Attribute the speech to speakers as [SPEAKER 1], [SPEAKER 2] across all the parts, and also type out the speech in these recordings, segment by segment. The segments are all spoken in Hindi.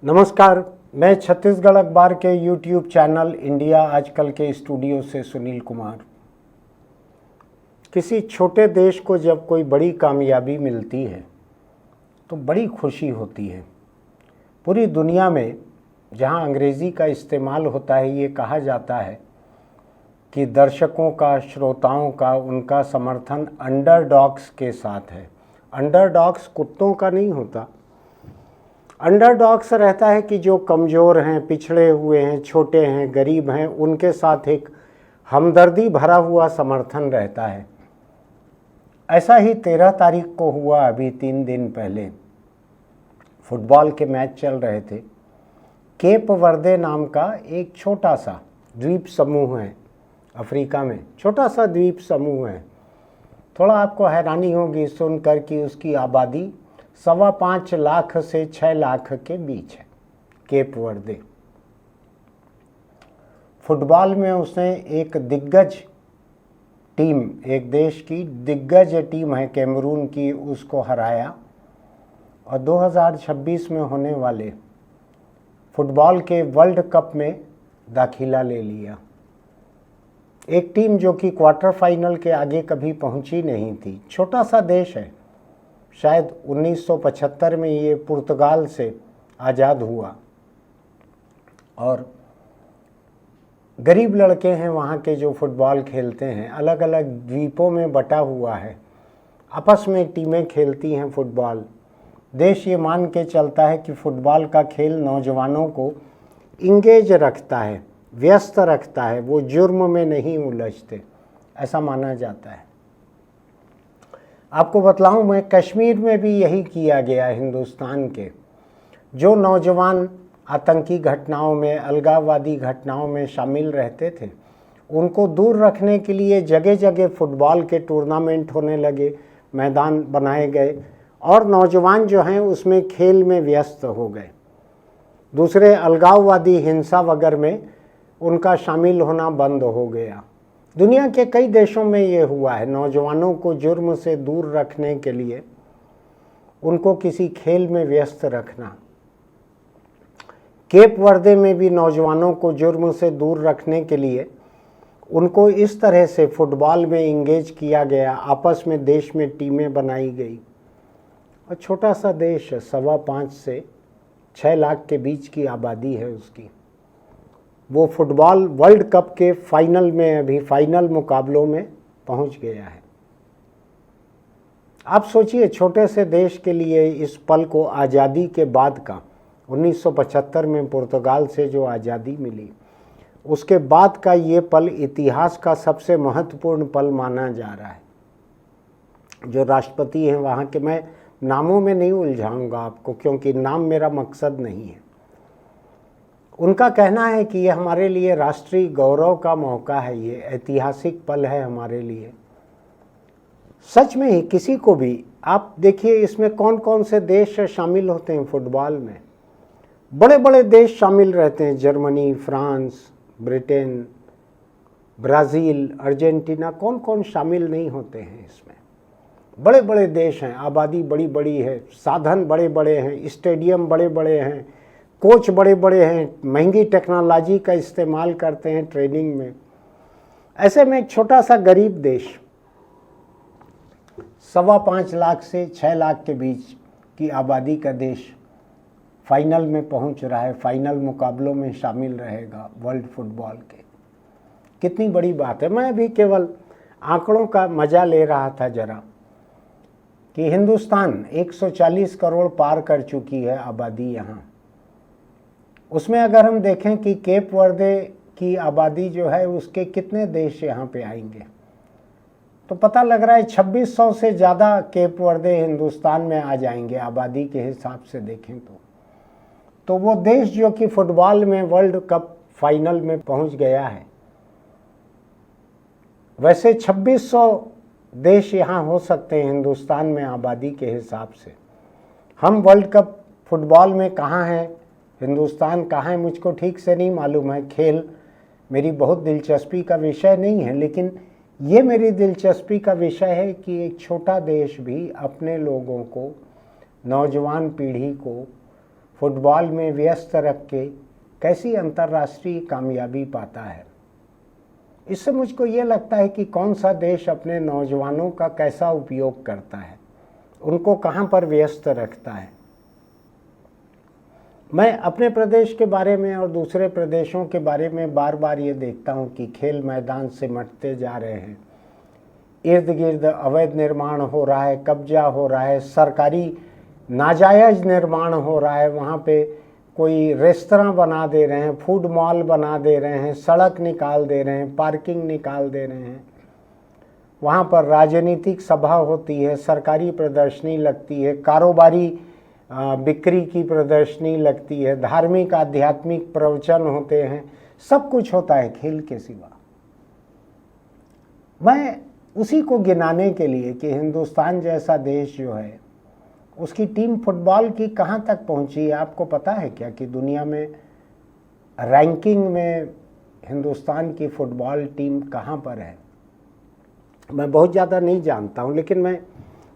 [SPEAKER 1] नमस्कार। मैं छत्तीसगढ़ अखबार के यूट्यूब चैनल इंडिया आजकल के स्टूडियो से सुनील कुमार। किसी छोटे देश को जब कोई बड़ी कामयाबी मिलती है तो बड़ी खुशी होती है। पूरी दुनिया में जहां अंग्रेज़ी का इस्तेमाल होता है, ये कहा जाता है कि दर्शकों का, श्रोताओं का, उनका समर्थन अंडरडॉग्स के साथ है। अंडरडॉग्स कुत्तों का नहीं होता। अंडरडॉग्स रहता है कि जो कमज़ोर हैं, पिछड़े हुए हैं, छोटे हैं, गरीब हैं, उनके साथ एक हमदर्दी भरा हुआ समर्थन रहता है। ऐसा ही 13 तारीख को हुआ। अभी 3 दिन पहले फुटबॉल के मैच चल रहे थे। केप वर्दे नाम का एक छोटा सा द्वीप समूह है अफ्रीका में, छोटा सा द्वीप समूह है। थोड़ा आपको हैरानी होगी सुनकर कि उसकी आबादी 5.25 लाख से 6 लाख के बीच है। केप वर्दे फुटबॉल में उसने एक दिग्गज टीम, एक देश की दिग्गज टीम है कैमरून की, उसको हराया और 2026 में होने वाले फुटबॉल के वर्ल्ड कप में दाखिला ले लिया। एक टीम जो कि क्वार्टर फाइनल के आगे कभी पहुंची नहीं थी। छोटा सा देश है। शायद 1975 में ये पुर्तगाल से आज़ाद हुआ और गरीब लड़के हैं वहाँ के जो फुटबॉल खेलते हैं। अलग अलग द्वीपों में बटा हुआ है, आपस में टीमें खेलती हैं फुटबॉल। देश ये मान के चलता है कि फुटबॉल का खेल नौजवानों को इंगेज रखता है, व्यस्त रखता है, वो जुर्म में नहीं उलझते, ऐसा माना जाता है। आपको बतलाऊं, मैं कश्मीर में भी यही किया गया। हिंदुस्तान के जो नौजवान आतंकी घटनाओं में, अलगाववादी घटनाओं में शामिल रहते थे, उनको दूर रखने के लिए जगह जगह फुटबॉल के टूर्नामेंट होने लगे, मैदान बनाए गए और नौजवान जो हैं उसमें खेल में व्यस्त हो गए। दूसरे अलगाववादी हिंसा वगैरह में उनका शामिल होना बंद हो गया। दुनिया के कई देशों में ये हुआ है। नौजवानों को जुर्म से दूर रखने के लिए उनको किसी खेल में व्यस्त रखना। केप वर्दे में भी नौजवानों को जुर्म से दूर रखने के लिए उनको इस तरह से फुटबॉल में इंगेज किया गया। आपस में देश में टीमें बनाई गई और छोटा सा देश, 5.25 से 6 लाख के बीच की आबादी है उसकी। वो फुटबॉल वर्ल्ड कप के फाइनल में, अभी फाइनल मुकाबलों में पहुंच गया है। आप सोचिए, छोटे से देश के लिए इस पल को, आज़ादी के बाद का 1975 में पुर्तगाल से जो आज़ादी मिली, उसके बाद का ये पल इतिहास का सबसे महत्वपूर्ण पल माना जा रहा है। जो राष्ट्रपति हैं वहाँ के, मैं नामों में नहीं उलझाऊंगा आपको क्योंकि नाम मेरा मकसद नहीं है। उनका कहना है कि ये हमारे लिए राष्ट्रीय गौरव का मौका है, ये ऐतिहासिक पल है हमारे लिए। सच में ही किसी को भी, आप देखिए इसमें कौन कौन से देश शामिल होते हैं फुटबॉल में। बड़े बड़े देश शामिल रहते हैं, Germany, France, Britain, Brazil, Argentina, कौन कौन शामिल नहीं होते हैं इसमें। बड़े बड़े देश हैं, आबादी बड़ी बड़ी है, साधन बड़े बड़े हैं, स्टेडियम बड़े बड़े हैं, कोच बड़े बड़े हैं, महंगी टेक्नोलॉजी का इस्तेमाल करते हैं ट्रेनिंग में। ऐसे में एक छोटा सा गरीब देश, 5.25 लाख से 6 लाख के बीच की आबादी का देश फाइनल में पहुंच रहा है, फाइनल मुकाबलों में शामिल रहेगा वर्ल्ड फुटबॉल के। कितनी बड़ी बात है। मैं अभी केवल आंकड़ों का मजा ले रहा था जरा, कि हिंदुस्तान 140 करोड़ पार कर चुकी है आबादी यहाँ। उसमें अगर हम देखें कि केप वर्दे की आबादी जो है उसके कितने देश यहाँ पे आएंगे, तो पता लग रहा है 2600 से ज़्यादा केप वर्दे हिंदुस्तान में आ जाएंगे आबादी के हिसाब से देखें तो वो देश जो कि फुटबॉल में वर्ल्ड कप फाइनल में पहुंच गया है, वैसे 2600 देश यहाँ हो सकते हैं हिंदुस्तान में आबादी के हिसाब से। हम वर्ल्ड कप फुटबॉल में कहाँ हैं, हिंदुस्तान कहाँ है, मुझको ठीक से नहीं मालूम है। खेल मेरी बहुत दिलचस्पी का विषय नहीं है, लेकिन ये मेरी दिलचस्पी का विषय है कि एक छोटा देश भी अपने लोगों को, नौजवान पीढ़ी को फुटबॉल में व्यस्त रख के कैसी अंतर्राष्ट्रीय कामयाबी पाता है। इससे मुझको ये लगता है कि कौन सा देश अपने नौजवानों का कैसा उपयोग करता है, उनको कहाँ पर व्यस्त रखता है। मैं अपने प्रदेश के बारे में और दूसरे प्रदेशों के बारे में बार बार ये देखता हूँ कि खेल मैदान सिमटते जा रहे हैं, इर्द गिर्द अवैध निर्माण हो रहा है, कब्जा हो रहा है, सरकारी नाजायज निर्माण हो रहा है, वहाँ पे कोई रेस्तरां बना दे रहे हैं, फूड मॉल बना दे रहे हैं, सड़क निकाल दे रहे हैं, पार्किंग निकाल दे रहे हैं। वहाँ पर राजनीतिक सभा होती है, सरकारी प्रदर्शनी लगती है, कारोबारी बिक्री की प्रदर्शनी लगती है, धार्मिक आध्यात्मिक प्रवचन होते हैं, सब कुछ होता है खेल के सिवा। मैं उसी को गिनाने के लिए कि हिंदुस्तान जैसा देश जो है उसकी टीम फुटबॉल की कहाँ तक पहुँची है। आपको पता है क्या कि दुनिया में रैंकिंग में हिंदुस्तान की फुटबॉल टीम कहाँ पर है? मैं बहुत ज़्यादा नहीं जानता हूँ, लेकिन मैं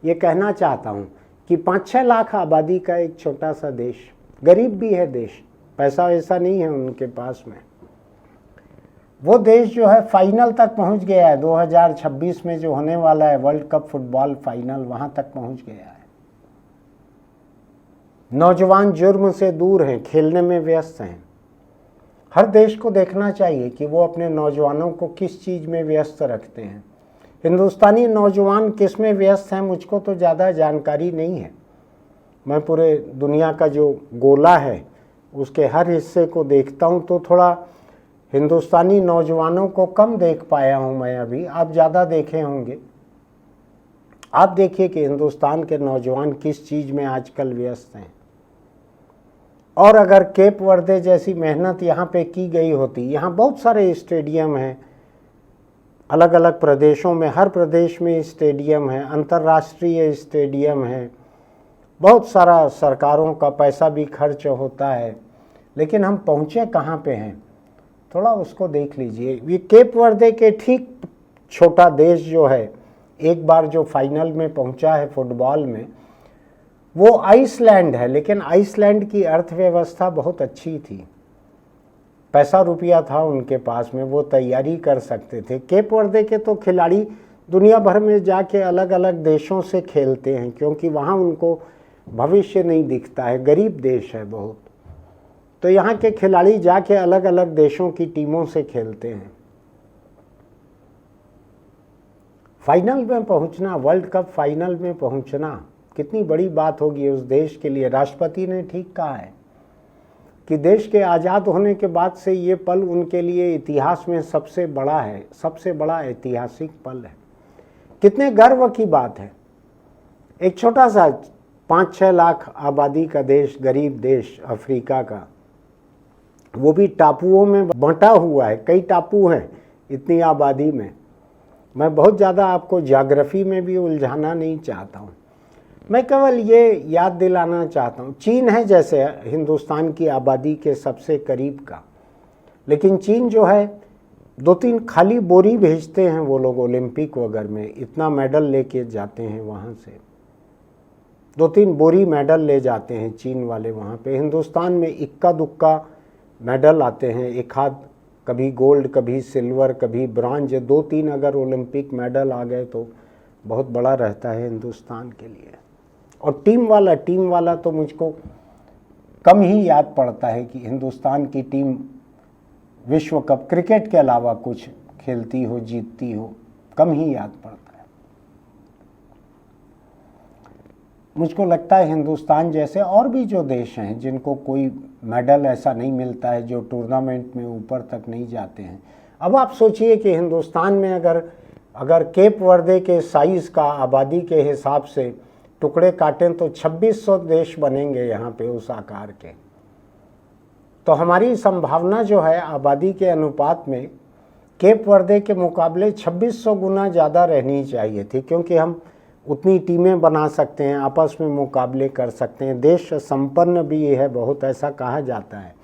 [SPEAKER 1] ये कहना चाहता हूँ कि 5-6 लाख आबादी का एक छोटा सा देश, गरीब भी है देश, पैसा वैसा नहीं है उनके पास में, वो देश जो है फाइनल तक पहुंच गया है। 2026 में जो होने वाला है वर्ल्ड कप फुटबॉल फाइनल, वहां तक पहुंच गया है। नौजवान जुर्म से दूर हैं, खेलने में व्यस्त हैं। हर देश को देखना चाहिए कि वो अपने नौजवानों को किस चीज़ में व्यस्त रखते हैं। हिंदुस्तानी नौजवान किस में व्यस्त हैं मुझको तो ज़्यादा जानकारी नहीं है। मैं पूरे दुनिया का जो गोला है उसके हर हिस्से को देखता हूँ, तो थोड़ा हिंदुस्तानी नौजवानों को कम देख पाया हूँ मैं अभी। आप ज़्यादा देखे होंगे। आप देखिए कि हिंदुस्तान के नौजवान किस चीज़ में आजकल व्यस्त हैं। और अगर केप वर्दे जैसी मेहनत यहाँ पे की गई होती, यहाँ बहुत सारे स्टेडियम हैं अलग अलग प्रदेशों में, हर प्रदेश में स्टेडियम है, अंतर्राष्ट्रीय स्टेडियम है, बहुत सारा सरकारों का पैसा भी खर्च होता है, लेकिन हम पहुँचे कहाँ पे हैं थोड़ा उसको देख लीजिए। ये केप वर्दे के ठीक छोटा देश जो है, एक बार जो फाइनल में पहुंचा है फुटबॉल में, वो आइसलैंड है। लेकिन आइसलैंड की अर्थव्यवस्था बहुत अच्छी थी, पैसा रुपया था उनके पास में, वो तैयारी कर सकते थे। केप वर्दे के तो खिलाड़ी दुनिया भर में जाके अलग अलग देशों से खेलते हैं, क्योंकि वहाँ उनको भविष्य नहीं दिखता है, गरीब देश है बहुत, तो यहाँ के खिलाड़ी जाके अलग अलग देशों की टीमों से खेलते हैं। फाइनल में पहुँचना, वर्ल्ड कप फाइनल में पहुँचना कितनी बड़ी बात होगी उस देश के लिए। राष्ट्रपति ने ठीक कहा है कि देश के आज़ाद होने के बाद से ये पल उनके लिए इतिहास में सबसे बड़ा है, सबसे बड़ा ऐतिहासिक पल है। कितने गर्व की बात है। एक छोटा सा 5-6 लाख आबादी का देश, गरीब देश अफ्रीका का, वो भी टापुओं में बंटा हुआ है, कई टापू हैं इतनी आबादी में। मैं बहुत ज़्यादा आपको ज्योग्राफी में भी उलझाना नहीं चाहता हूँ, मैं केवल ये याद दिलाना चाहता हूँ। चीन है जैसे हिंदुस्तान की आबादी के सबसे करीब का, लेकिन चीन जो है 2-3 खाली बोरी भेजते हैं वो लोग ओलंपिक वगैरह में, इतना मेडल लेके जाते हैं वहाँ से, 2-3 बोरी मेडल ले जाते हैं चीन वाले वहाँ पे। हिंदुस्तान में इक्का दुक्का मेडल आते हैं, एक हाथ, कभी गोल्ड, कभी सिल्वर, कभी ब्रॉन्ज, 2-3 अगर ओलंपिक मेडल आ गए तो बहुत बड़ा रहता है हिंदुस्तान के लिए। और टीम वाला तो मुझको कम ही याद पड़ता है कि हिंदुस्तान की टीम विश्व कप क्रिकेट के अलावा कुछ खेलती हो, जीतती हो, कम ही याद पड़ता है। मुझको लगता है हिंदुस्तान जैसे और भी जो देश हैं जिनको कोई मेडल ऐसा नहीं मिलता है, जो टूर्नामेंट में ऊपर तक नहीं जाते हैं। अब आप सोचिए कि हिंदुस्तान में अगर केप वर्दे के साइज़ का आबादी के हिसाब से टुकड़े काटें तो 2600 देश बनेंगे यहाँ पे उस आकार के। तो हमारी संभावना जो है आबादी के अनुपात में केप वर्दे के मुकाबले 2600 गुना ज़्यादा रहनी चाहिए थी, क्योंकि हम उतनी टीमें बना सकते हैं, आपस में मुकाबले कर सकते हैं। देश संपन्न भी है बहुत, ऐसा कहा जाता है।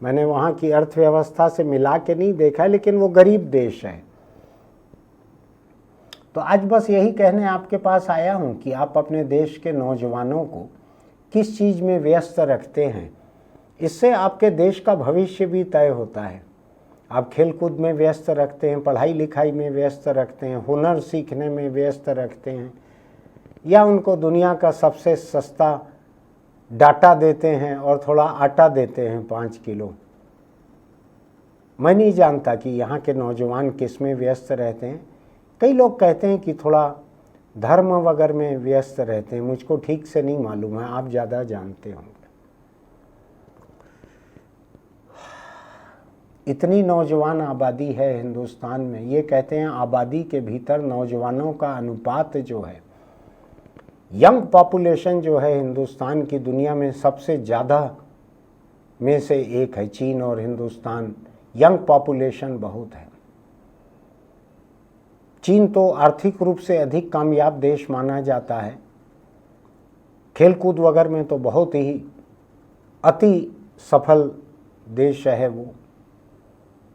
[SPEAKER 1] मैंने वहाँ की अर्थव्यवस्था से मिला के नहीं देखा है, लेकिन वो गरीब देश है। तो आज बस यही कहने आपके पास आया हूँ कि आप अपने देश के नौजवानों को किस चीज़ में व्यस्त रखते हैं, इससे आपके देश का भविष्य भी तय होता है। आप खेलकूद में व्यस्त रखते हैं, पढ़ाई लिखाई में व्यस्त रखते हैं, हुनर सीखने में व्यस्त रखते हैं, या उनको दुनिया का सबसे सस्ता डाटा देते हैं और थोड़ा आटा देते हैं 5 किलो। मैं नहीं जानता कि यहाँ के नौजवान किस में व्यस्त रहते हैं। कई लोग कहते हैं कि थोड़ा धर्म वगैरह में व्यस्त रहते हैं, मुझको ठीक से नहीं मालूम है, आप ज़्यादा जानते होंगे। इतनी नौजवान आबादी है हिंदुस्तान में, ये कहते हैं आबादी के भीतर नौजवानों का अनुपात जो है, यंग पॉपुलेशन जो है हिंदुस्तान की दुनिया में सबसे ज़्यादा में से एक है। चीन और हिंदुस्तान, यंग पॉपुलेशन बहुत है। चीन तो आर्थिक रूप से अधिक कामयाब देश माना जाता है, खेलकूद वगैरह में तो बहुत ही अति सफल देश है वो।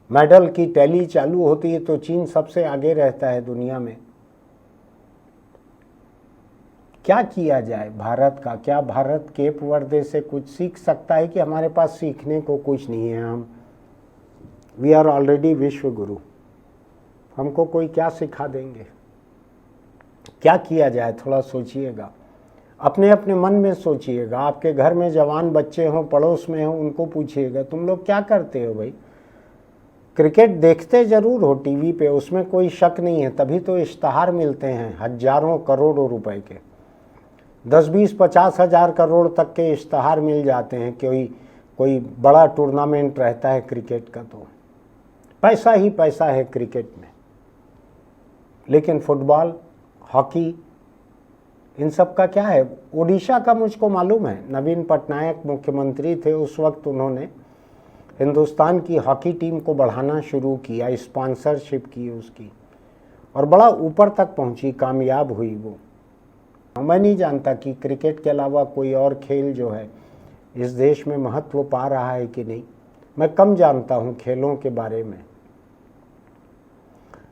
[SPEAKER 1] मेडल की टैली चालू होती है तो चीन सबसे आगे रहता है दुनिया में। क्या किया जाए भारत का? क्या भारत केप वर्दे से कुछ सीख सकता है कि हमारे पास सीखने को कुछ नहीं है? हम वी आर ऑलरेडी विश्व गुरु, हमको कोई क्या सिखा देंगे? क्या किया जाए, थोड़ा सोचिएगा, अपने अपने मन में सोचिएगा। आपके घर में जवान बच्चे हों, पड़ोस में हों, उनको पूछिएगा तुम लोग क्या करते हो भाई? क्रिकेट देखते ज़रूर हो टीवी पे, उसमें कोई शक नहीं है, तभी तो इश्तहार मिलते हैं हजारों करोड़ों रुपए के, 10, 20, 50 हज़ार करोड़ तक के इश्तहार मिल जाते हैं। कोई बड़ा टूर्नामेंट रहता है क्रिकेट का तो पैसा ही पैसा है क्रिकेट में। लेकिन फुटबॉल, हॉकी, इन सब का क्या है? ओडिशा का मुझको मालूम है, नवीन पटनायक मुख्यमंत्री थे उस वक्त, उन्होंने हिंदुस्तान की हॉकी टीम को बढ़ाना शुरू किया, स्पॉन्सरशिप की उसकी, और बड़ा ऊपर तक पहुंची, कामयाब हुई वो। मैं नहीं जानता कि क्रिकेट के अलावा कोई और खेल जो है इस देश में महत्व पा रहा है कि नहीं। मैं कम जानता हूं खेलों के बारे में।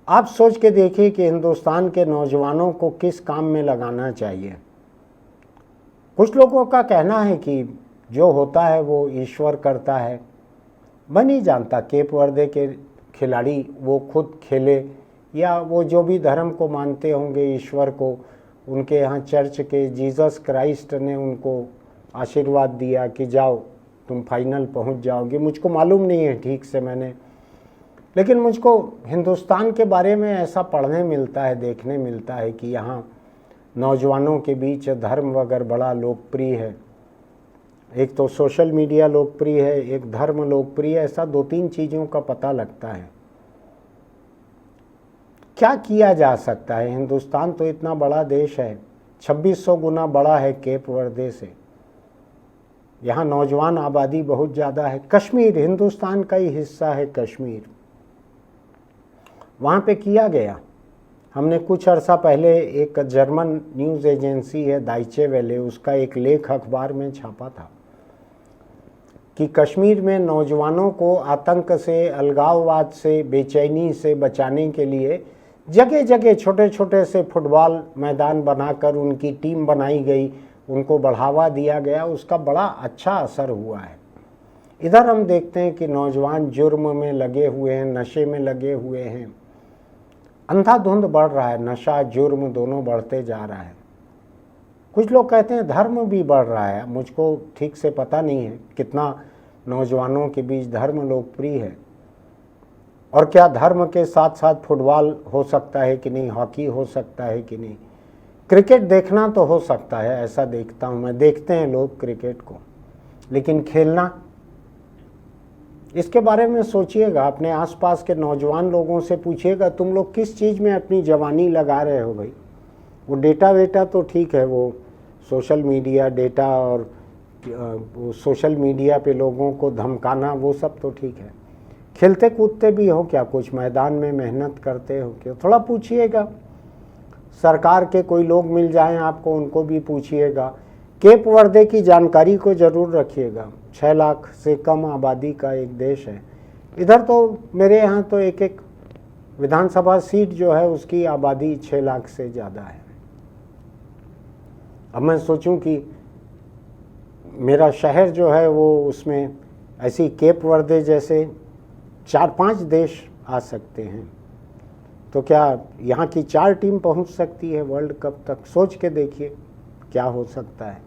[SPEAKER 1] आप सोच के देखिए कि हिंदुस्तान के नौजवानों को किस काम में लगाना चाहिए। कुछ लोगों का कहना है कि जो होता है वो ईश्वर करता है। मैं नहीं जानता केप वर्दे के खिलाड़ी वो खुद खेले या वो जो भी धर्म को मानते होंगे, ईश्वर को, उनके यहाँ चर्च के जीसस क्राइस्ट ने उनको आशीर्वाद दिया कि जाओ तुम फाइनल पहुँच जाओगे। मुझको मालूम नहीं है ठीक से मैंने, लेकिन मुझको हिंदुस्तान के बारे में ऐसा पढ़ने मिलता है, देखने मिलता है कि यहाँ नौजवानों के बीच धर्म वगैरह बड़ा लोकप्रिय है। एक तो सोशल मीडिया लोकप्रिय है, एक धर्म लोकप्रिय है, ऐसा 2-3 चीज़ों का पता लगता है। क्या किया जा सकता है? हिंदुस्तान तो इतना बड़ा देश है, 2600 गुना बड़ा है केप वर्दे से। यहाँ नौजवान आबादी बहुत ज़्यादा है। कश्मीर हिंदुस्तान का ही हिस्सा है, कश्मीर, वहाँ पे किया गया। हमने कुछ अर्सा पहले एक जर्मन न्यूज़ एजेंसी है डाइचे वेले, उसका एक लेख अखबार में छापा था कि कश्मीर में नौजवानों को आतंक से, अलगाववाद से, बेचैनी से बचाने के लिए जगह जगह छोटे छोटे से फुटबॉल मैदान बनाकर उनकी टीम बनाई गई, उनको बढ़ावा दिया गया, उसका बड़ा अच्छा असर हुआ है। इधर हम देखते हैं कि नौजवान जुर्म में लगे हुए हैं, नशे में लगे हुए हैं, अंधाधुंध बढ़ रहा है, नशा जुर्म दोनों बढ़ते जा रहा है। कुछ लोग कहते हैं धर्म भी बढ़ रहा है, मुझको ठीक से पता नहीं है कितना नौजवानों के बीच धर्म लोकप्रिय है, और क्या धर्म के साथ साथ फुटबॉल हो सकता है कि नहीं, हॉकी हो सकता है कि नहीं, क्रिकेट देखना तो हो सकता है, ऐसा देखता हूँ मैं, देखते हैं लोग क्रिकेट को, लेकिन खेलना, इसके बारे में सोचिएगा। अपने आसपास के नौजवान लोगों से पूछिएगा तुम लोग किस चीज़ में अपनी जवानी लगा रहे हो भाई। वो डेटा वेटा तो ठीक है, वो सोशल मीडिया डेटा और वो सोशल मीडिया पे लोगों को धमकाना, वो सब तो ठीक है। खेलते कूदते भी हो क्या, कुछ मैदान में मेहनत करते हो क्या, थोड़ा पूछिएगा। सरकार के कोई लोग मिल जाएं आपको, उनको भी पूछिएगा। केप वर्दे की जानकारी को ज़रूर रखिएगा। 6 लाख से कम आबादी का एक देश है। इधर तो मेरे यहाँ तो एक विधानसभा सीट जो है उसकी आबादी 6 लाख से ज़्यादा है। अब मैं सोचूं कि मेरा शहर जो है वो उसमें ऐसी केप वर्दे जैसे 4-5 देश आ सकते हैं। तो क्या यहाँ की 4 टीम पहुँच सकती है वर्ल्ड कप तक? सोच के देखिए क्या हो सकता है।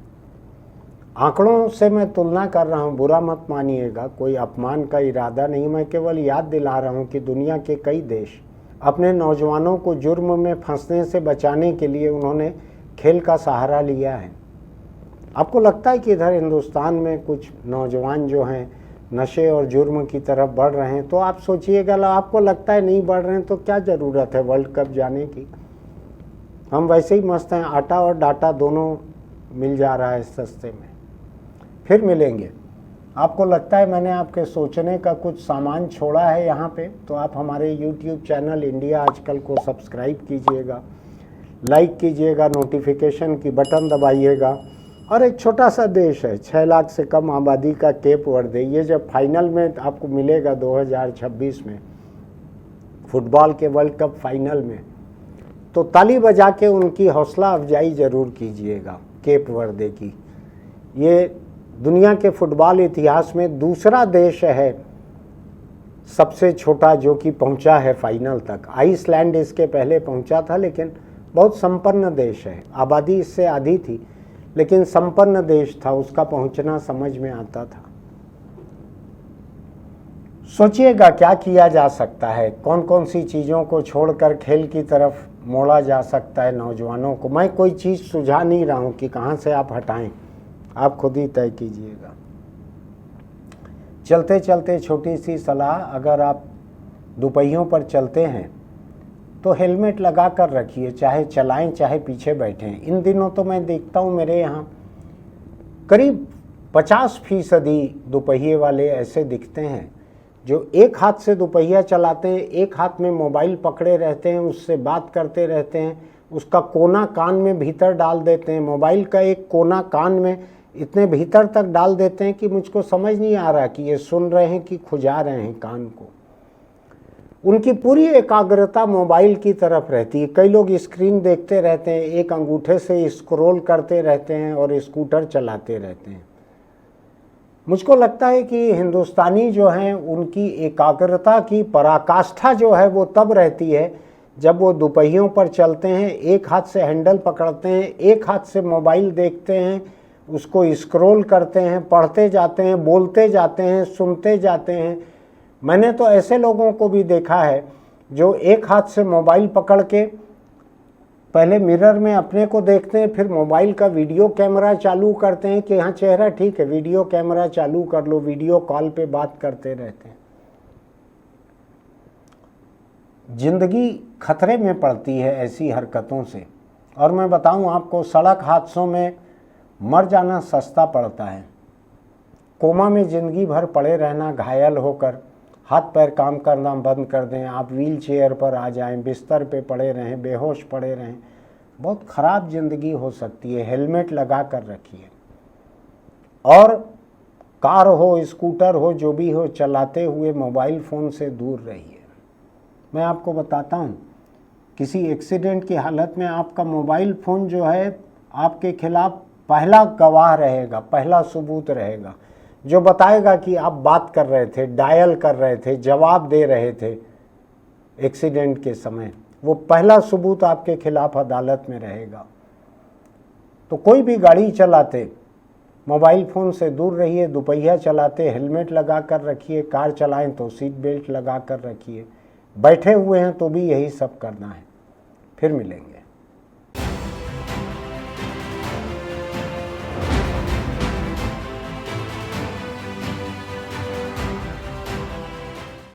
[SPEAKER 1] आंकड़ों से मैं तुलना कर रहा हूँ, बुरा मत मानिएगा, कोई अपमान का इरादा नहीं, मैं केवल याद दिला रहा हूँ कि दुनिया के कई देश अपने नौजवानों को जुर्म में फंसने से बचाने के लिए उन्होंने खेल का सहारा लिया है। आपको लगता है कि इधर हिंदुस्तान में कुछ नौजवान जो हैं नशे और जुर्म की तरफ बढ़ रहे हैं, तो आप सोचिएगा, आपको लगता है नहीं बढ़ रहे हैं तो क्या ज़रूरत है वर्ल्ड कप जाने की? हम वैसे ही मस्त हैं, आटा और डाटा दोनों मिल जा रहा है सस्ते में। फिर मिलेंगे। आपको लगता है मैंने आपके सोचने का कुछ सामान छोड़ा है यहाँ पे, तो आप हमारे YouTube चैनल इंडिया आजकल को सब्सक्राइब कीजिएगा, लाइक कीजिएगा, नोटिफिकेशन की बटन दबाइएगा। और एक छोटा सा देश है, 6 लाख से कम आबादी का केप वर्दे, ये जब फाइनल में आपको मिलेगा 2026 में फुटबॉल के वर्ल्ड कप फाइनल में, तो ताली बजा के उनकी हौसला अफजाई ज़रूर कीजिएगा केप वर्दे की। ये दुनिया के फुटबॉल इतिहास में दूसरा देश है सबसे छोटा जो कि पहुंचा है फाइनल तक। आइसलैंड इसके पहले पहुंचा था, लेकिन बहुत संपन्न देश है, आबादी इससे आधी थी, लेकिन संपन्न देश था, उसका पहुंचना समझ में आता था। सोचिएगा क्या किया जा सकता है, कौन कौन सी चीज़ों को छोड़कर खेल की तरफ मोड़ा जा सकता है नौजवानों को। मैं कोई चीज़ सुझा नहीं रहा हूँ कि कहाँ से आप हटाएं, आप खुद ही तय कीजिएगा। चलते चलते छोटी सी सलाह, अगर आप दोपहियों पर चलते हैं तो हेलमेट लगा कर रखिए, चाहे चलाएं चाहे पीछे बैठें। इन दिनों तो मैं देखता हूँ मेरे यहाँ करीब 50% दोपहिए वाले ऐसे दिखते हैं जो एक हाथ से दोपहिया चलाते हैं, एक हाथ में मोबाइल पकड़े रहते हैं, उससे बात करते रहते हैं, उसका कोना कान में भीतर डाल देते हैं, मोबाइल का एक कोना कान में इतने भीतर तक डाल देते हैं कि मुझको समझ नहीं आ रहा कि ये सुन रहे हैं कि खुजा रहे हैं कान को। उनकी पूरी एकाग्रता मोबाइल की तरफ रहती है। कई लोग स्क्रीन देखते रहते हैं, एक अंगूठे से स्क्रॉल करते रहते हैं और स्कूटर चलाते रहते हैं। मुझको लगता है कि हिंदुस्तानी जो हैं उनकी एकाग्रता की पराकाष्ठा जो है वो तब रहती है जब वो दोपहियों पर चलते हैं, एक हाथ से हैंडल पकड़ते हैं, एक हाथ से मोबाइल देखते हैं, उसको स्क्रॉल करते हैं, पढ़ते जाते हैं, बोलते जाते हैं, सुनते जाते हैं। मैंने तो ऐसे लोगों को भी देखा है जो एक हाथ से मोबाइल पकड़ के पहले मिरर में अपने को देखते हैं, फिर मोबाइल का वीडियो कैमरा चालू करते हैं कि हाँ चेहरा ठीक है, वीडियो कैमरा चालू कर लो, वीडियो कॉल पे बात करते रहते हैं। जिंदगी खतरे में पड़ती है ऐसी हरकतों से। और मैं बताऊं आपको, सड़क हादसों में मर जाना सस्ता पड़ता है। कोमा में ज़िंदगी भर पड़े रहना, घायल होकर हाथ पैर काम करना बंद कर दें, आप व्हील चेयर पर आ जाएं, बिस्तर पे पड़े रहें, बेहोश पड़े रहें, बहुत ख़राब ज़िंदगी हो सकती है। हेलमेट लगा कर रखिए। और कार हो, स्कूटर हो, जो भी हो, चलाते हुए मोबाइल फ़ोन से दूर रहिए। मैं आपको बताता हूँ, किसी एक्सीडेंट की हालत में आपका मोबाइल फ़ोन जो है आपके खिलाफ पहला गवाह रहेगा, पहला सबूत रहेगा, जो बताएगा कि आप बात कर रहे थे, डायल कर रहे थे, जवाब दे रहे थे एक्सीडेंट के समय। वो पहला सबूत आपके खिलाफ अदालत में रहेगा। तो कोई भी गाड़ी चलाते मोबाइल फ़ोन से दूर रहिए, दोपहिया चलाते हेलमेट लगा कर रखिए, कार चलाएं तो सीट बेल्ट लगा कर रखिए, बैठे हुए हैं तो भी यही सब करना है। फिर मिलेंगे।